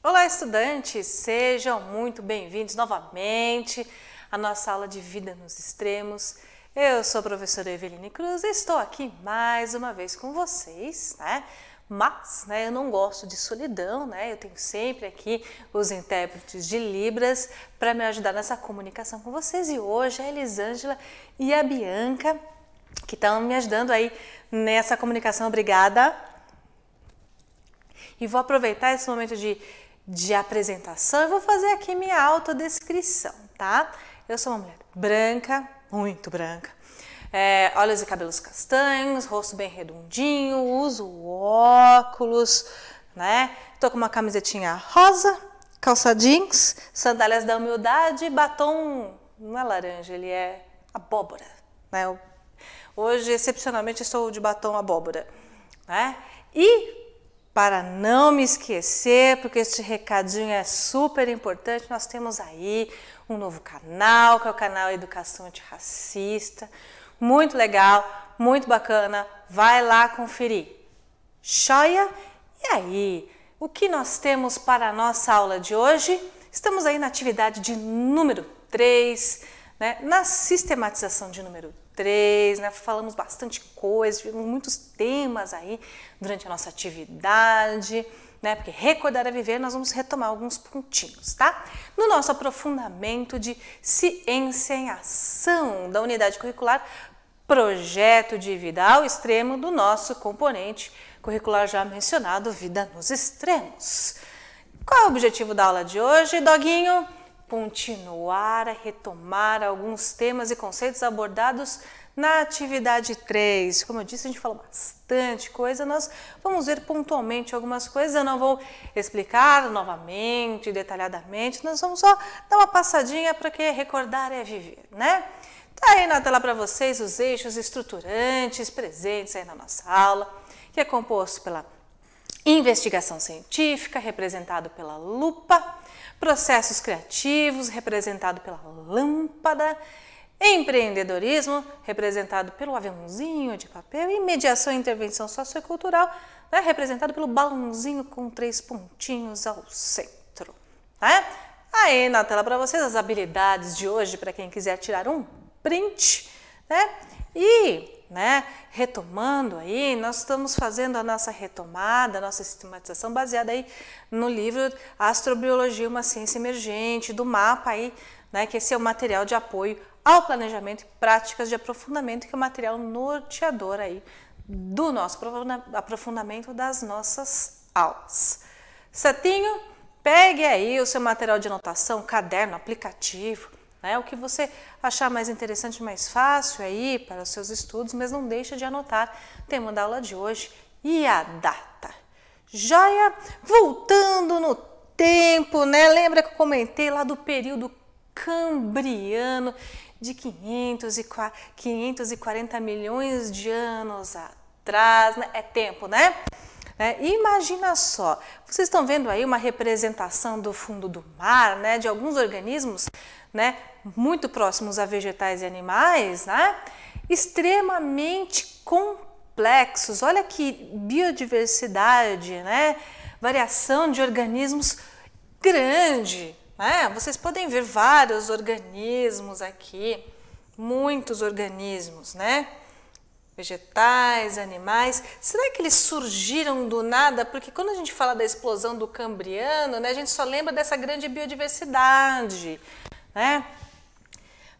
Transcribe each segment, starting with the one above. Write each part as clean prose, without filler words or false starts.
Olá, estudantes! Sejam muito bem-vindos novamente à nossa aula de Vida nos Extremos. Eu sou a professora Eveline Cruz e estou aqui mais uma vez com vocês, né? Mas, eu não gosto de solidão, Eu tenho sempre aqui os intérpretes de Libras para me ajudar nessa comunicação com vocês. E hoje a Elisângela e a Bianca que estão me ajudando aí nessa comunicação. Obrigada! E vou aproveitar esse momento de apresentação e vou fazer aqui minha autodescrição, tá? Eu sou uma mulher branca, muito branca, olhos e cabelos castanhos, rosto bem redondinho, uso óculos, Tô com uma camisetinha rosa, calça jeans, sandálias da humildade, batom não é laranja, ele é abóbora, Hoje, excepcionalmente, estou de batom abóbora, E para não me esquecer, porque este recadinho é super importante, nós temos aí um novo canal, que é o canal Educação Antirracista. Muito legal, muito bacana, vai lá conferir. Joia? E aí, o que nós temos para a nossa aula de hoje? Estamos aí na atividade de número 3, na sistematização de número 3, falamos bastante coisa, tivemos muitos temas aí durante a nossa atividade, Porque recordar é viver, nós vamos retomar alguns pontinhos, tá? No nosso aprofundamento de ciência em ação da unidade curricular Projeto de Vida ao Extremo do nosso componente curricular já mencionado, Vida nos Extremos. Qual é o objetivo da aula de hoje, doguinho? Continuar a retomar alguns temas e conceitos abordados na atividade 3. Como eu disse, a gente falou bastante coisa, nós vamos ver pontualmente algumas coisas, eu não vou explicar novamente, detalhadamente, nós vamos só dar uma passadinha porque recordar é viver, Tá aí na tela para vocês os eixos estruturantes presentes aí na nossa aula, que é composto pela investigação científica, representado pela lupa, processos criativos, representado pela lâmpada, empreendedorismo, representado pelo aviãozinho de papel, e mediação e intervenção sociocultural, representado pelo balãozinho com 3 pontinhos ao centro. Aí na tela para vocês as habilidades de hoje, para quem quiser tirar um print, E, retomando aí, nós estamos fazendo a nossa retomada, a nossa sistematização baseada aí no livro Astrobiologia, uma ciência emergente, do mapa aí, que esse é o material de apoio ao planejamento e práticas de aprofundamento, que é o material norteador aí do nosso aprofundamento das nossas aulas. Certinho? Pegue aí o seu material de anotação, caderno, aplicativo, o que você achar mais interessante, mais fácil aí para os seus estudos, mas não deixa de anotar o tema da aula de hoje e a data. Joia? Voltando no tempo, Lembra que eu comentei lá do período cambriano de 540 milhões de anos atrás, É tempo, Imagina só, vocês estão vendo aí uma representação do fundo do mar, de alguns organismos, muito próximos a vegetais e animais, Extremamente complexos. Olha que biodiversidade, Variação de organismos grande, Vocês podem ver vários organismos aqui, muitos organismos, Vegetais, animais. Será que eles surgiram do nada? Porque quando a gente fala da explosão do Cambriano, a gente só lembra dessa grande biodiversidade,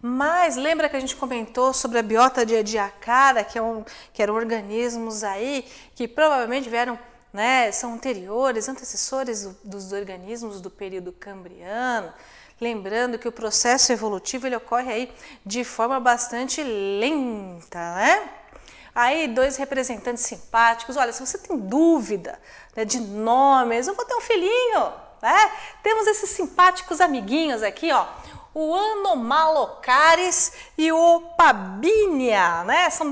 Mas lembra que a gente comentou sobre a biota de Ediacara, que eram organismos aí que provavelmente vieram, são anteriores, antecessores dos organismos do período Cambriano. Lembrando que o processo evolutivo ele ocorre aí de forma bastante lenta, Aí 2 representantes simpáticos. Olha, se você tem dúvida de nomes, eu vou ter um filhinho, Temos esses simpáticos amiguinhos aqui, o Anomalocaris e o Pabinia, São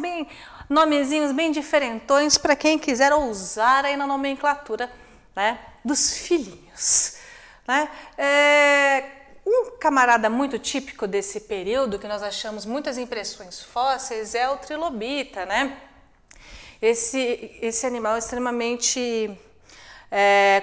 nomezinhos bem diferentões para quem quiser ousar aí na nomenclatura, dos filhinhos, Um camarada muito típico desse período, que nós achamos muitas impressões fósseis, é o trilobita, Esse animal é extremamente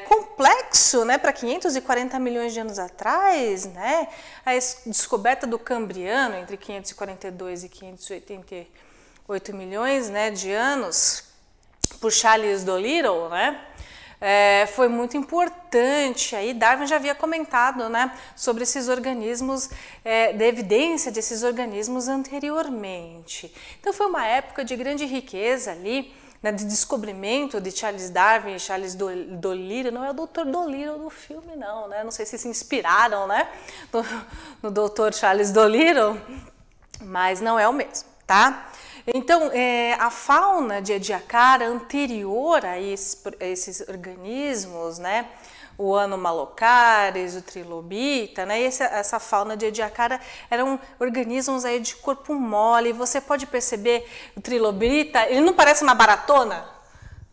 complexo complexo, né, para 540 milhões de anos atrás, né, a descoberta do Cambriano entre 542 e 588 milhões, né, de anos, por Charles Dolittle, né, foi muito importante. Aí Darwin já havia comentado, né, sobre esses organismos, da evidência desses organismos anteriormente. Então foi uma época de grande riqueza ali, né, de descobrimento de Charles Darwin e Charles Dolittle. Não é o Dr. Dolittle do filme, não, né? Não sei se se inspiraram, né, no Dr. Charles Dolittle, mas não é o mesmo, tá? Então, a fauna de Ediacara anterior a esses organismos, né, o Anomalocaris, o Trilobita, né, essa fauna de Ediacara eram organismos aí de corpo mole. Você pode perceber o Trilobita, ele não parece uma baratona,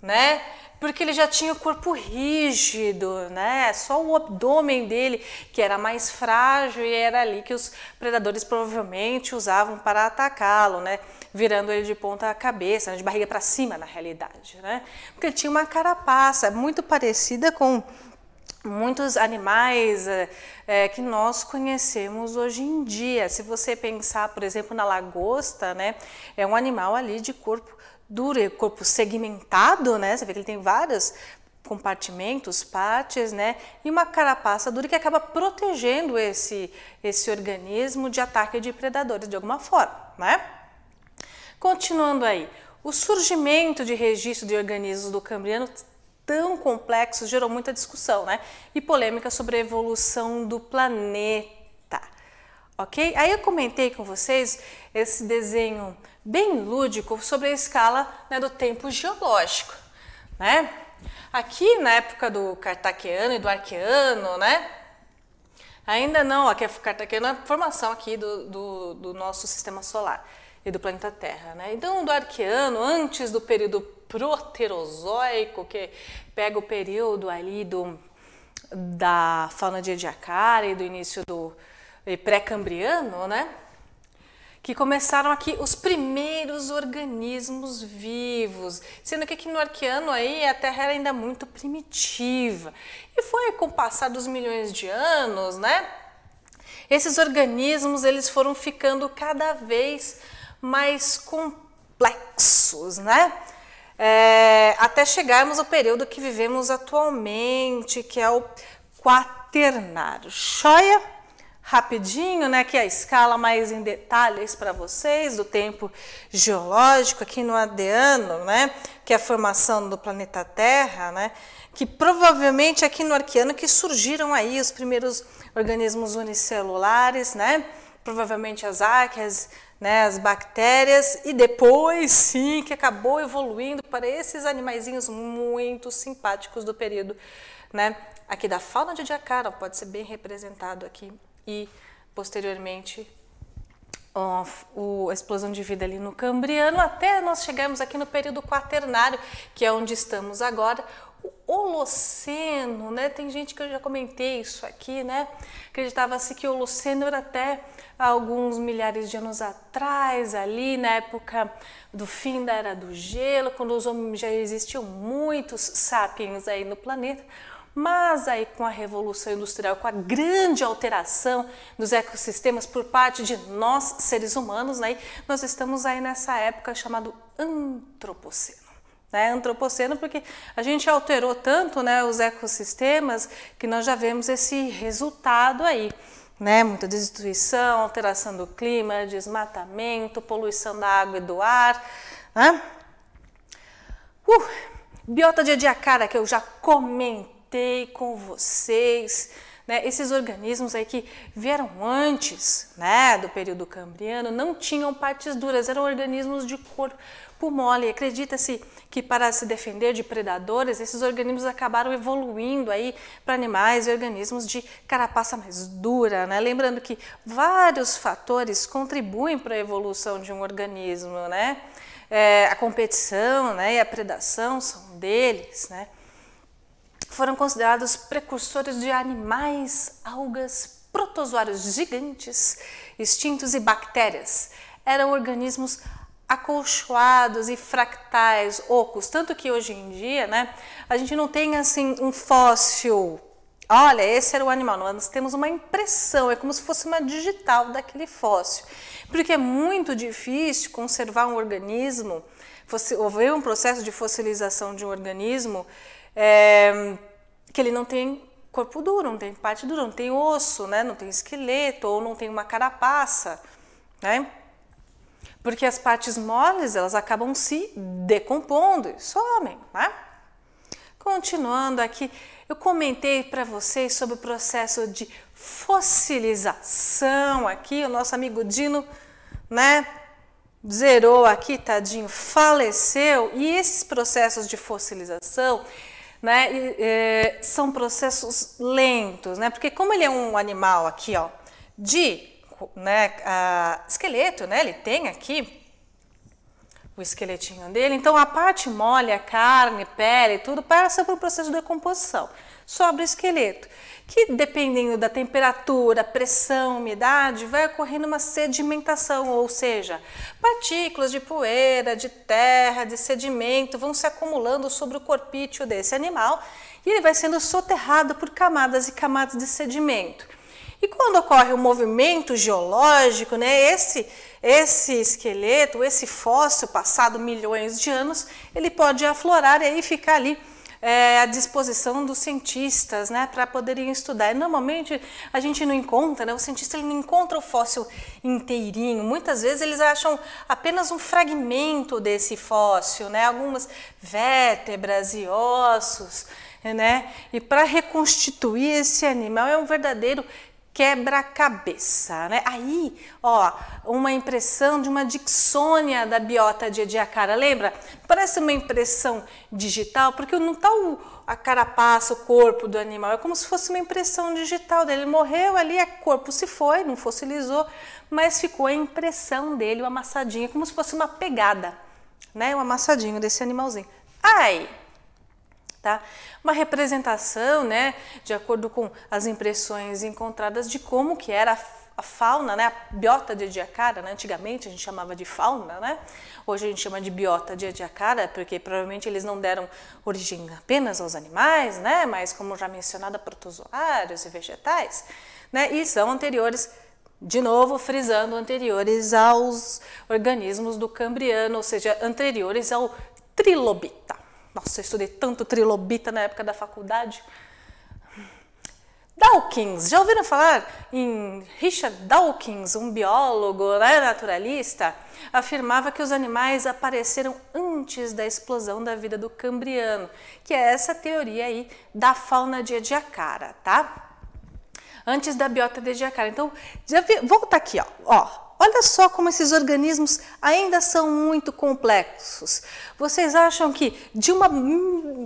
né? Porque ele já tinha o corpo rígido, né? Só o abdômen dele que era mais frágil, e era ali que os predadores provavelmente usavam para atacá-lo, né? Virando ele de ponta cabeça, né? De barriga para cima, na realidade, né? Porque ele tinha uma carapaça muito parecida com muitos animais que nós conhecemos hoje em dia. Se você pensar, por exemplo, na lagosta, né? É um animal ali de corpo duro, corpo segmentado, né? Você vê que ele tem vários compartimentos, partes, né? E uma carapaça dura que acaba protegendo esse organismo de ataque de predadores de alguma forma, né? Continuando aí, o surgimento de registro de organismos do Cambriano tão complexos gerou muita discussão, né? E polêmica sobre a evolução do planeta. Ok? Aí eu comentei com vocês esse desenho bem lúdico sobre a escala, né, do tempo geológico, né? Aqui na época do Cartaquiano e do Arqueano, né? Ainda não, aqui é Cartaquiano, a formação aqui do nosso sistema solar e do planeta Terra, né? Então, do Arqueano, antes do período Proterozoico, que pega o período ali da fauna de Ediacara e do início do pré-cambriano, né? Que começaram aqui os primeiros organismos vivos, sendo que aqui no Arqueano aí a Terra era ainda muito primitiva. E foi com o passar dos milhões de anos, né? Esses organismos eles foram ficando cada vez mais complexos, né? Até chegarmos ao período que vivemos atualmente, que é o Quaternário. Joia? Rapidinho, né, aqui a escala mais em detalhes para vocês do tempo geológico aqui no Arqueano, né, que é a formação do planeta Terra, né, que provavelmente aqui no Arqueano que surgiram aí os primeiros organismos unicelulares, né, provavelmente as arqueias, né, as bactérias, e depois sim que acabou evoluindo para esses animaizinhos muito simpáticos do período, né, aqui da fauna de Ediacara, pode ser bem representado aqui. E, posteriormente, a explosão de vida ali no Cambriano, até nós chegamos aqui no período Quaternário, que é onde estamos agora. O Holoceno, né? Tem gente que eu já comentei isso aqui, né? Acreditava-se que o Holoceno era até alguns milhares de anos atrás, ali na época do fim da Era do Gelo, quando os homens já existiam muitos sapiens aí no planeta. Mas aí com a Revolução Industrial, com a grande alteração dos ecossistemas por parte de nós, seres humanos, né, nós estamos aí nessa época chamada Antropoceno. Né? Antropoceno porque a gente alterou tanto, né, os ecossistemas que nós já vemos esse resultado aí. Né? Muita destruição, alteração do clima, desmatamento, poluição da água e do ar. Né? Biota de Ediacara, que eu já comentei com vocês, né? Esses organismos aí que vieram antes, né, do período Cambriano, não tinham partes duras, eram organismos de corpo mole. Acredita-se que para se defender de predadores, esses organismos acabaram evoluindo aí para animais e organismos de carapaça mais dura, né? Lembrando que vários fatores contribuem para a evolução de um organismo, né? A competição, né, e a predação são deles, né? Foram considerados precursores de animais, algas, protozoários gigantes, extintos e bactérias. Eram organismos acolchoados e fractais, ocos, tanto que hoje em dia, né, a gente não tem assim um fóssil olha, esse era o animal. Nós temos uma impressão, é como se fosse uma digital daquele fóssil. Porque é muito difícil conservar um organismo, houver um processo de fossilização de um organismo que ele não tem corpo duro, não tem parte dura, não tem osso, né? Não tem esqueleto ou não tem uma carapaça, né? Porque as partes moles, elas acabam se decompondo e somem, né? Continuando aqui, eu comentei para vocês sobre o processo de fossilização aqui, o nosso amigo Dino, né? Zerou aqui, tadinho, faleceu, e esses processos de fossilização, né, são processos lentos, né? Porque como ele é um animal aqui, ó, de, né, esqueleto, né? Ele tem aqui o esqueletinho dele, então a parte mole, a carne, pele, tudo passa por um processo de decomposição. Sobra o esqueleto, que dependendo da temperatura, pressão, umidade, vai ocorrendo uma sedimentação, ou seja, partículas de poeira, de terra, de sedimento vão se acumulando sobre o corpício desse animal e ele vai sendo soterrado por camadas e camadas de sedimento. E quando ocorre um movimento geológico, né, esse esqueleto, esse fóssil, passado milhões de anos, ele pode aflorar e aí ficar ali à disposição dos cientistas, né, para poderem estudar. E normalmente a gente não encontra, né, o cientista ele não encontra o fóssil inteirinho. Muitas vezes eles acham apenas um fragmento desse fóssil, né, algumas vértebras e ossos, né, e para reconstituir esse animal é um verdadeiro quebra-cabeça, né? Aí, ó, uma impressão de uma dixônia da biota de Ediacara, lembra? Parece uma impressão digital, porque não está a carapaça, o corpo do animal, é como se fosse uma impressão digital dele. Ele morreu ali, o corpo se foi, não fossilizou, mas ficou a impressão dele, o amassadinho, como se fosse uma pegada, né? Um amassadinho desse animalzinho. Aí, tá? Uma representação, né, de acordo com as impressões encontradas de como que era a fauna, né, a biota de Ediacara, né? Antigamente a gente chamava de fauna, né? Hoje a gente chama de biota de Ediacara, porque provavelmente eles não deram origem apenas aos animais, né, mas como já mencionado, a protozoários e vegetais, né, e são anteriores, de novo frisando, anteriores aos organismos do Cambriano, ou seja, anteriores ao trilobita. Nossa, eu estudei tanto trilobita na época da faculdade. Dawkins, já ouviram falar em Richard Dawkins, um biólogo, né, naturalista? Afirmava que os animais apareceram antes da explosão da vida do Cambriano, que é essa teoria aí da fauna de Ediacara, tá? Antes da biota de Ediacara. Então, volta aqui, ó. Olha só como esses organismos ainda são muito complexos. Vocês acham que de uma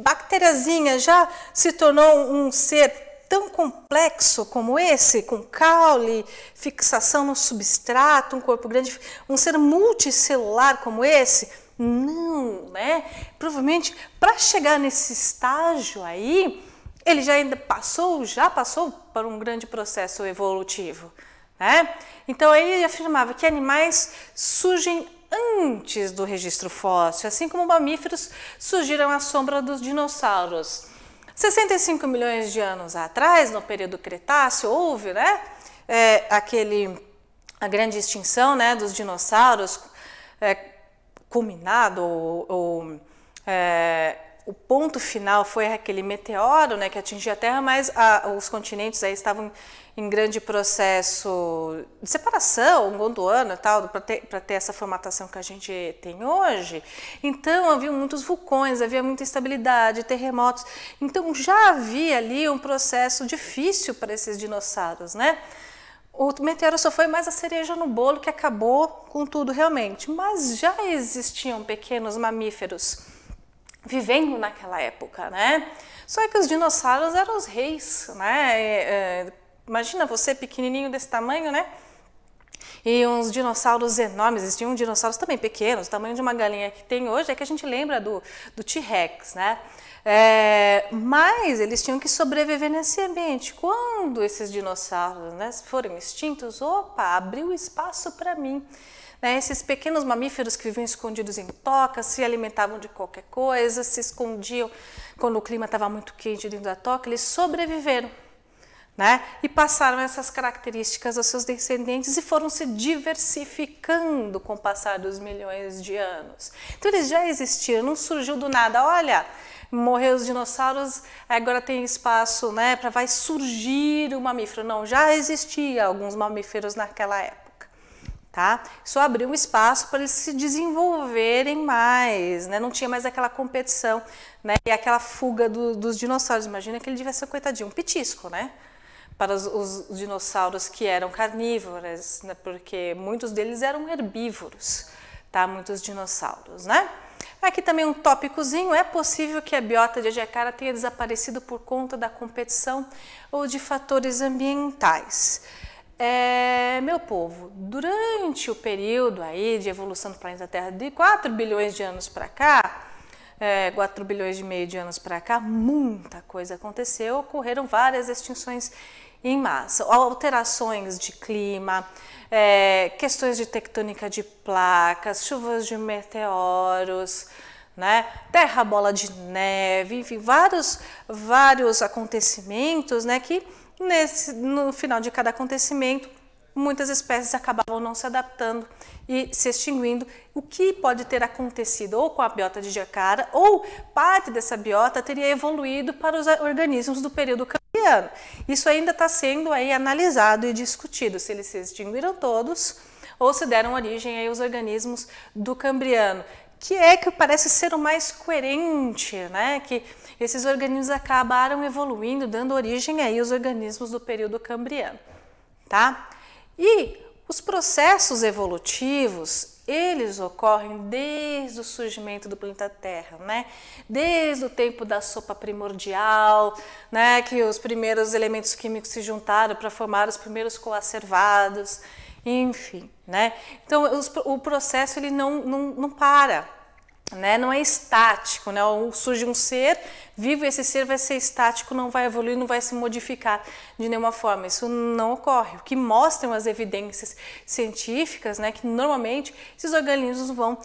bactériazinha já se tornou um ser tão complexo como esse, com caule, fixação no substrato, um corpo grande, um ser multicelular como esse? Não, né? Provavelmente para chegar nesse estágio aí, ele já passou por um grande processo evolutivo, né? Então aí ele afirmava que animais surgem antes do registro fóssil, assim como mamíferos surgiram à sombra dos dinossauros. 65 milhões de anos atrás, no período Cretáceo, houve, né, a grande extinção, né, dos dinossauros, culminado, o ponto final foi aquele meteoro, né, que atingiu a Terra, mas os continentes aí estavam em grande processo de separação, Gondwana e tal, para ter essa formatação que a gente tem hoje. Então havia muitos vulcões, havia muita instabilidade, terremotos. Então já havia ali um processo difícil para esses dinossauros, né? O meteoro só foi mais a cereja no bolo que acabou com tudo realmente, mas já existiam pequenos mamíferos vivendo naquela época, né? Só que os dinossauros eram os reis, né? Imagina você pequenininho desse tamanho, né? E uns dinossauros enormes, existiam dinossauros também pequenos, o tamanho de uma galinha que tem hoje, é que a gente lembra do T-Rex, né? Mas eles tinham que sobreviver nesse ambiente. Quando esses dinossauros, né, foram extintos, opa, abriu espaço para mim. Né, esses pequenos mamíferos que viviam escondidos em tocas, se alimentavam de qualquer coisa, se escondiam quando o clima estava muito quente dentro da toca, eles sobreviveram. né? E passaram essas características aos seus descendentes e foram se diversificando com o passar dos milhões de anos. Então eles já existiam, não surgiu do nada. Olha, morreu os dinossauros, agora tem espaço, né, para vai surgir o mamífero. Não, já existia alguns mamíferos naquela época, tá? Isso abriu um espaço para eles se desenvolverem mais, né? Não tinha mais aquela competição, né? E aquela fuga dos dinossauros. Imagina que ele devia ser, coitadinho, um petisco, né? Para os dinossauros que eram carnívoros, né? Porque muitos deles eram herbívoros, tá? Muitos dinossauros, né? Aqui também um tópicozinho: é possível que a biota de Ediacara tenha desaparecido por conta da competição ou de fatores ambientais. Meu povo, durante o período aí de evolução do planeta Terra de 4 bilhões de anos para cá, 4 bilhões e meio de anos para cá, muita coisa aconteceu, ocorreram várias extinções em massa, alterações de clima, questões de tectônica de placas, chuvas de meteoros, né? Terra bola de neve, enfim, vários acontecimentos, né, que no final de cada acontecimento, muitas espécies acabavam não se adaptando e se extinguindo. O que pode ter acontecido ou com a biota de Ediacara, ou parte dessa biota teria evoluído para os organismos do período cambriano. Isso ainda está sendo aí analisado e discutido, se eles se extinguiram todos ou se deram origem aí aos organismos do cambriano, que parece ser o mais coerente, né? Que esses organismos acabaram evoluindo, dando origem aí aos organismos do período cambriano, tá? E os processos evolutivos, eles ocorrem desde o surgimento do planeta Terra, né? Desde o tempo da sopa primordial, né? Que os primeiros elementos químicos se juntaram para formar os primeiros coacervados, enfim, né? Então o processo ele não para, né? Não é estático, né? Surge um ser vivo, esse ser vai ser estático, não vai evoluir, não vai se modificar de nenhuma forma. Isso não ocorre. O que mostram as evidências científicas, né, que normalmente esses organismos vão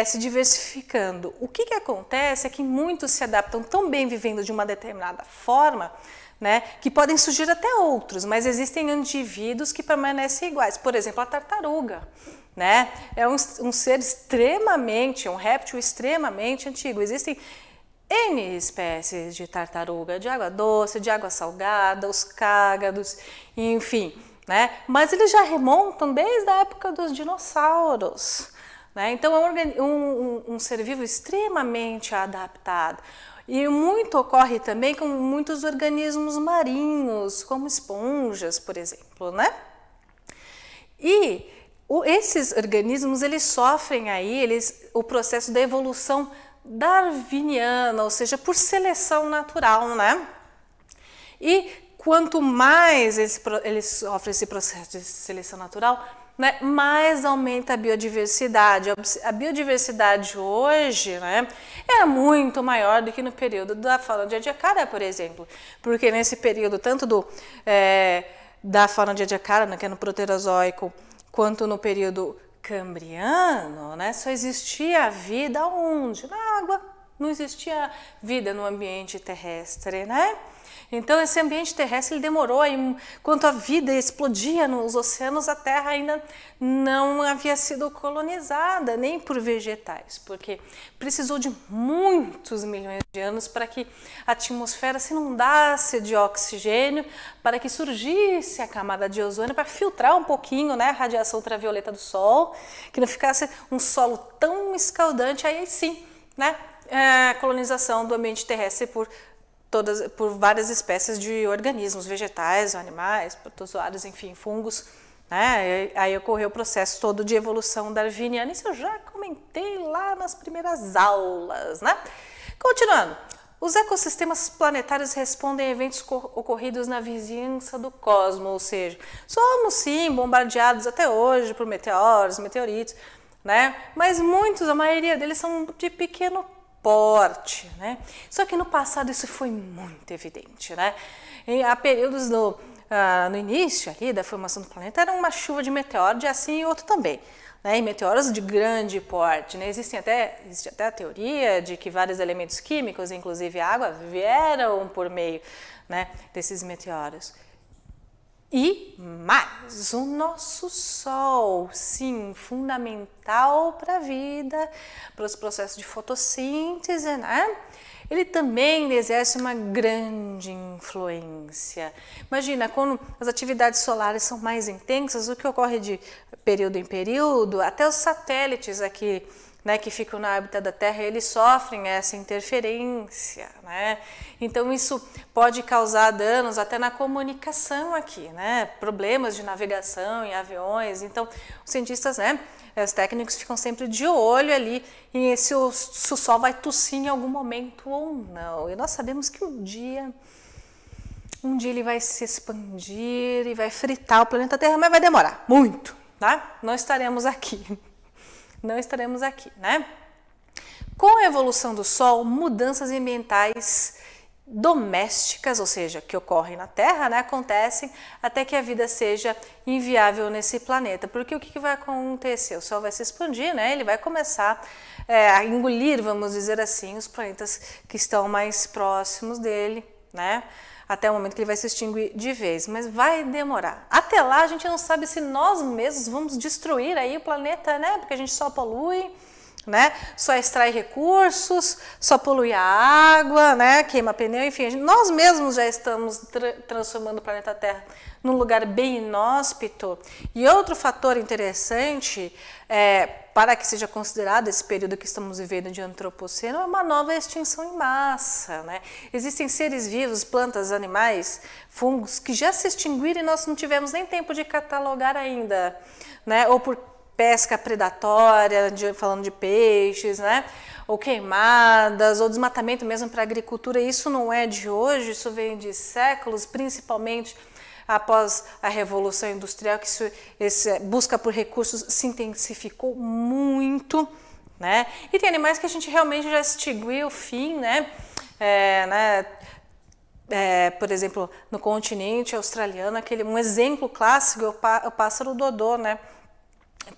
se diversificando. O que acontece é que muitos se adaptam tão bem vivendo de uma determinada forma, né, que podem surgir até outros, mas existem indivíduos que permanecem iguais. Por exemplo, a tartaruga, né, é um ser extremamente, um réptil extremamente antigo. Existem N espécies de tartaruga, de água doce, de água salgada, os cágados, enfim, né? Mas eles já remontam desde a época dos dinossauros, né? Então é um ser vivo extremamente adaptado. E muito ocorre também com muitos organismos marinhos, como esponjas, por exemplo, né? E esses organismos, eles sofrem aí o processo da evolução darwiniana, ou seja, por seleção natural, né? E quanto mais eles sofrem esse processo de seleção natural, né, mais aumenta a biodiversidade. A biodiversidade hoje, né, é muito maior do que no período da fauna de Ediacara, por exemplo, porque nesse período tanto da fauna de Ediacara, né, que é no Proterozoico, quanto no período cambriano, né, só existia vida onde? Na água. Não existia vida no ambiente terrestre, né? Então esse ambiente terrestre ele demorou, enquanto a vida explodia nos oceanos, a Terra ainda não havia sido colonizada, nem por vegetais, porque precisou de muitos milhões de anos para que a atmosfera se inundasse de oxigênio, para que surgisse a camada de ozônio, para filtrar um pouquinho, né, a radiação ultravioleta do Sol, que não ficasse um solo tão escaldante, aí sim, né, a colonização do ambiente terrestre por várias espécies de organismos, vegetais, animais, protozoários, enfim, fungos, né? Aí ocorreu o processo todo de evolução darwiniana, isso eu já comentei lá nas primeiras aulas, né? Continuando, os ecossistemas planetários respondem a eventos ocorridos na vizinhança do cosmos, ou seja, somos sim bombardeados até hoje por meteoros, meteoritos, né? Mas a maioria deles são de pequeno porte, né? Só que no passado isso foi muito evidente, né? Há períodos no início ali da formação do planeta era uma chuva de meteoro, de assim e outro também, né? E meteoros de grande porte, né? Existe até a teoria de que vários elementos químicos, inclusive água, vieram por meio, né, desses meteoros. E mais, o nosso Sol, sim, fundamental para a vida, para os processos de fotossíntese, né? Ele também exerce uma grande influência. Imagina, quando as atividades solares são mais intensas, o que ocorre de período em período, até os satélites aqui, né, que ficam na órbita da Terra, eles sofrem essa interferência, né? Então isso pode causar danos até na comunicação aqui, né? Problemas de navegação em aviões. Então os cientistas, né, os técnicos ficam sempre de olho ali em se o Sol vai tossir em algum momento ou não. E nós sabemos que um dia ele vai se expandir e vai fritar o planeta Terra, mas vai demorar muito, tá? Não estaremos aqui. Não estaremos aqui, né? Com a evolução do Sol, mudanças ambientais domésticas, ou seja, que ocorrem na Terra, né, acontecem até que a vida seja inviável nesse planeta. Porque o que vai acontecer? O Sol vai se expandir, né? Ele vai começar a engolir, vamos dizer assim, os planetas que estão mais próximos dele, né? Até o momento que ele vai se extinguir de vez, mas vai demorar. Até lá a gente não sabe se nós mesmos vamos destruir aí o planeta, né? Porque a gente só polui, né? Só extrai recursos, só polui a água, né? Queima pneu, enfim, nós mesmos já estamos transformando o planeta Terra num lugar bem inóspito. E outro fator interessante para que seja considerado esse período que estamos vivendo de antropoceno é uma nova extinção em massa, né? Existem seres vivos, plantas, animais, fungos que já se extinguiram e nós não tivemos nem tempo de catalogar ainda, né? Ou por pesca predatória, falando de peixes, né? Ou queimadas, ou desmatamento mesmo para a agricultura. Isso não é de hoje, isso vem de séculos, principalmente após a Revolução Industrial, que essa busca por recursos se intensificou muito, né? E tem animais que a gente realmente já extinguiu o fim, né? Por exemplo, no continente australiano, um exemplo clássico é o pássaro dodô, né?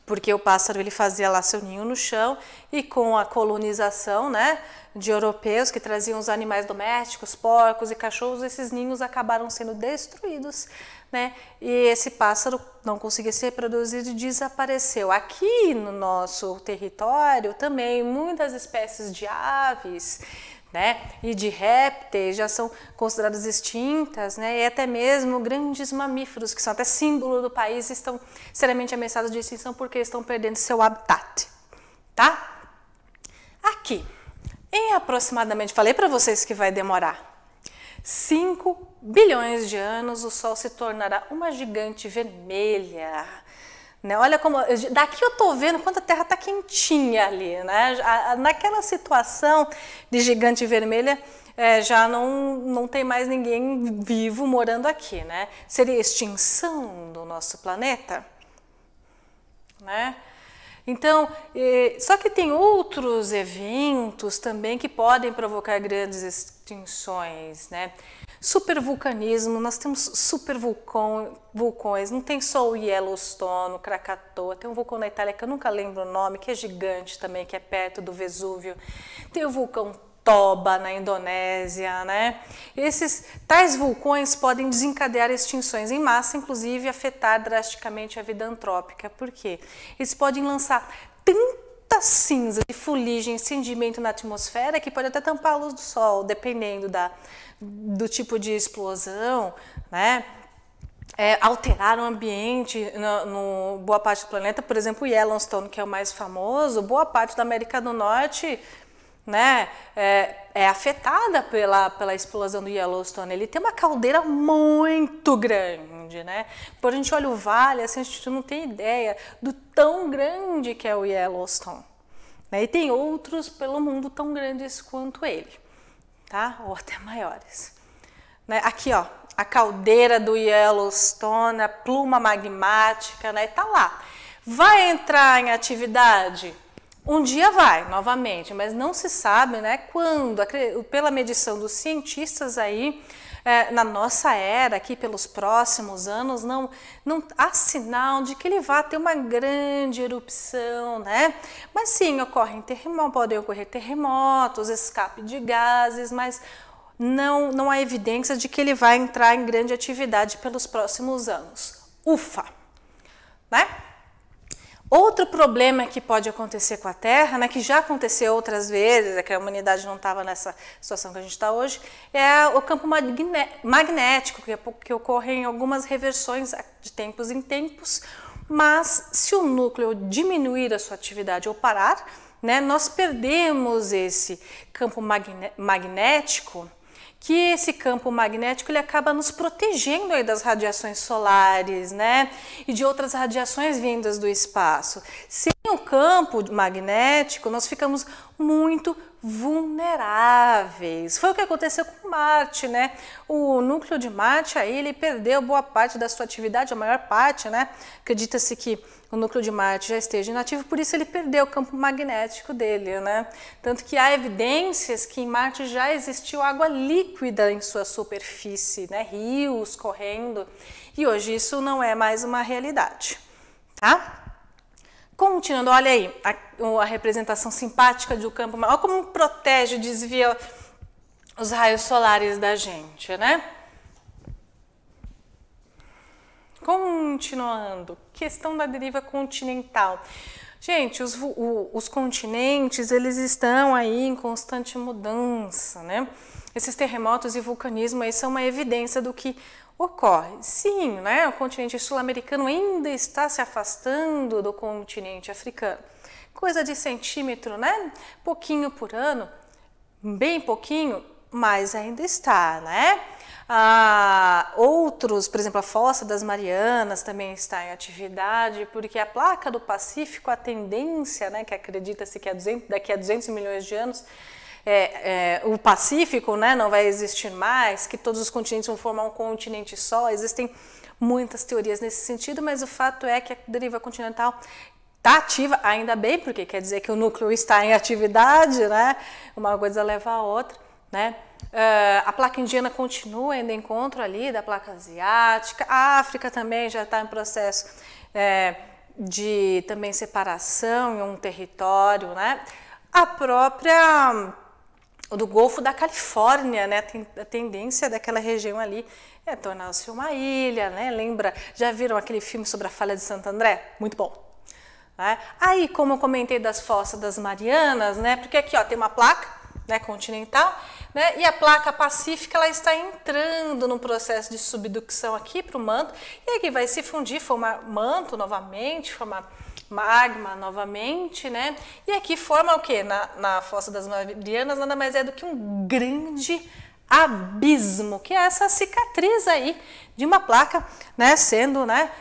Porque o pássaro ele fazia lá seu ninho no chão e com a colonização, né, de europeus que traziam os animais domésticos, porcos e cachorros, esses ninhos acabaram sendo destruídos, né, e esse pássaro não conseguia se reproduzir e desapareceu. Aqui no nosso território também muitas espécies de aves, né, e de répteis já são consideradas extintas, né, e até mesmo grandes mamíferos, que são até símbolo do país, estão seriamente ameaçados de extinção porque estão perdendo seu habitat, tá? Aqui, em aproximadamente, falei para vocês que vai demorar 5 bilhões de anos, o Sol se tornará uma gigante vermelha. Né? Olha como, daqui eu tô vendo quanto a Terra tá quentinha ali, né? Naquela situação de gigante vermelha, já não tem mais ninguém vivo morando aqui, né? Seria a extinção do nosso planeta, né? Então, só que tem outros eventos também que podem provocar grandes extinções, né? Supervulcanismo, nós temos supervulcões, não tem só o Yellowstone, o Krakatoa, tem um vulcão na Itália que eu nunca lembro o nome, que é gigante também, que é perto do Vesúvio, tem o vulcão Toba na Indonésia, né? Tais vulcões podem desencadear extinções em massa, inclusive afetar drasticamente a vida antrópica. Por quê? Eles podem lançar tanta cinza de fuligem, incendimento na atmosfera que pode até tampar a luz do Sol, dependendo do tipo de explosão, né? Alterar o ambiente no boa parte do planeta. Por exemplo, o Yellowstone, que é o mais famoso, boa parte da América do Norte, né, é afetada pela explosão do Yellowstone. Ele tem uma caldeira muito grande, né? Quando a gente olha o vale, assim, a gente não tem ideia do tão grande que é o Yellowstone, né? E tem outros pelo mundo tão grandes quanto ele, tá? Ou até maiores, né? Aqui, ó, a caldeira do Yellowstone, a pluma magmática, né? Tá lá. Vai entrar em atividade? Um dia vai, novamente, mas não se sabe, né, quando. Pela medição dos cientistas aí, na nossa era, aqui pelos próximos anos, não há sinal de que ele vá ter uma grande erupção, né? Mas sim, podem ocorrer terremotos, escape de gases, mas não há evidência de que ele vai entrar em grande atividade pelos próximos anos. Ufa! Né? Outro problema que pode acontecer com a Terra, né, que já aconteceu outras vezes, é que a humanidade não estava nessa situação que a gente está hoje, é o campo magnético, que ocorre em algumas reversões de tempos em tempos, mas se o núcleo diminuir a sua atividade ou parar, né, nós perdemos esse campo magnético, que esse campo magnético ele acaba nos protegendo aí das radiações solares, né, e de outras radiações vindas do espaço. Sem o campo magnético, nós ficamos muito vulneráveis. Foi o que aconteceu com Marte, né? O núcleo de Marte aí ele perdeu boa parte da sua atividade, a maior parte, né? Acredita-se que o núcleo de Marte já esteja inativo, por isso ele perdeu o campo magnético dele, né? Tanto que há evidências que em Marte já existiu água líquida em sua superfície, né? Rios correndo, e hoje isso não é mais uma realidade, tá? Continuando, olha aí a representação simpática do campo, olha como protege, desvia os raios solares da gente, né? Continuando, questão da deriva continental. Gente, os continentes, eles estão aí em constante mudança, né? Esses terremotos e vulcanismo aí são uma evidência do que ocorre. Sim, né? O continente sul-americano ainda está se afastando do continente africano. Coisa de centímetro, né? Pouquinho por ano, bem pouquinho, mas ainda está, né? Outros, por exemplo, a Fossa das Marianas também está em atividade, porque a placa do Pacífico, a tendência, né, que acredita-se que daqui a 200 milhões de anos, o Pacífico, né, não vai existir mais, que todos os continentes vão formar um continente só. Existem muitas teorias nesse sentido, mas o fato é que a deriva continental está ativa, ainda bem, porque quer dizer que o núcleo está em atividade, né? Uma coisa leva a outra, né? A placa indiana continua ainda encontro ali da placa asiática. A África também já está em processo de também separação em um território, né? A própria do Golfo da Califórnia, né? A tendência daquela região ali é tornar-se uma ilha, né? Lembra? Já viram aquele filme sobre a Falha de Santo André? Muito bom. Né? Aí, como eu comentei das Fossas das Marianas, né? Porque aqui, ó, tem uma placa, né, continental, né, e a placa pacífica ela está entrando no processo de subducção aqui para o manto, e aqui vai se fundir, formar manto novamente, formar magma novamente, né, e aqui forma o que? Na Fossa das Marianas nada mais é do que um grande abismo, que é essa cicatriz aí de uma placa, né, sendo, né,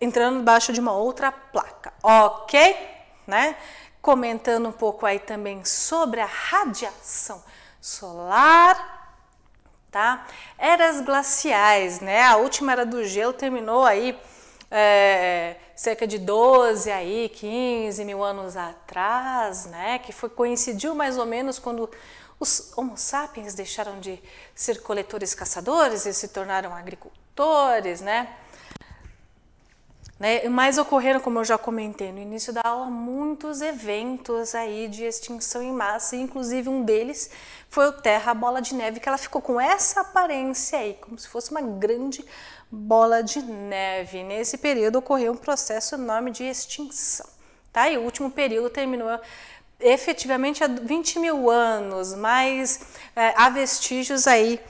entrando embaixo de uma outra placa, ok? Né? Comentando um pouco aí também sobre a radiação solar, tá? Eras glaciais, né? A última era do gelo terminou aí cerca de 12 aí, 15 mil anos atrás, né? Que coincidiu mais ou menos quando os Homo sapiens deixaram de ser coletores caçadores e se tornaram agricultores, né? Mas ocorreram, como eu já comentei no início da aula, muitos eventos aí de extinção em massa, e inclusive um deles foi o Terra Bola de Neve, que ela ficou com essa aparência aí, como se fosse uma grande bola de neve. Nesse período ocorreu um processo enorme de extinção, tá? E o último período terminou efetivamente há 20 mil anos, mas há vestígios aí,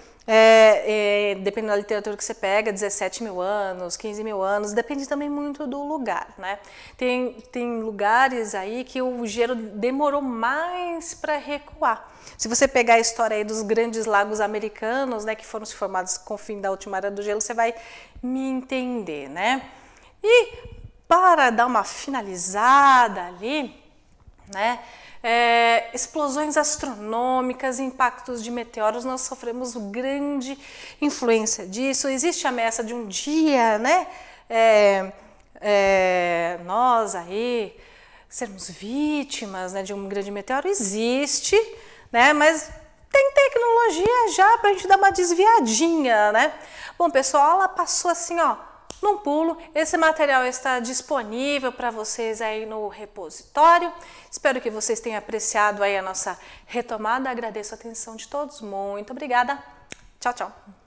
dependendo da literatura que você pega, 17 mil anos, 15 mil anos, depende também muito do lugar, né? Tem lugares aí que o gelo demorou mais para recuar. Se você pegar a história aí dos grandes lagos americanos, né, que foram se formados com o fim da última era do gelo, você vai me entender, né? E para dar uma finalizada ali, né? Explosões astronômicas, impactos de meteoros, nós sofremos grande influência disso. Existe a ameaça de um dia, né, nós aí sermos vítimas, né, de um grande meteoro? Existe, né, mas tem tecnologia já para a gente dar uma desviadinha, né? Bom, pessoal, ela passou assim, ó, num pulo. Esse material está disponível para vocês aí no repositório. Espero que vocês tenham apreciado aí a nossa retomada. Agradeço a atenção de todos. Muito obrigada. Tchau, tchau.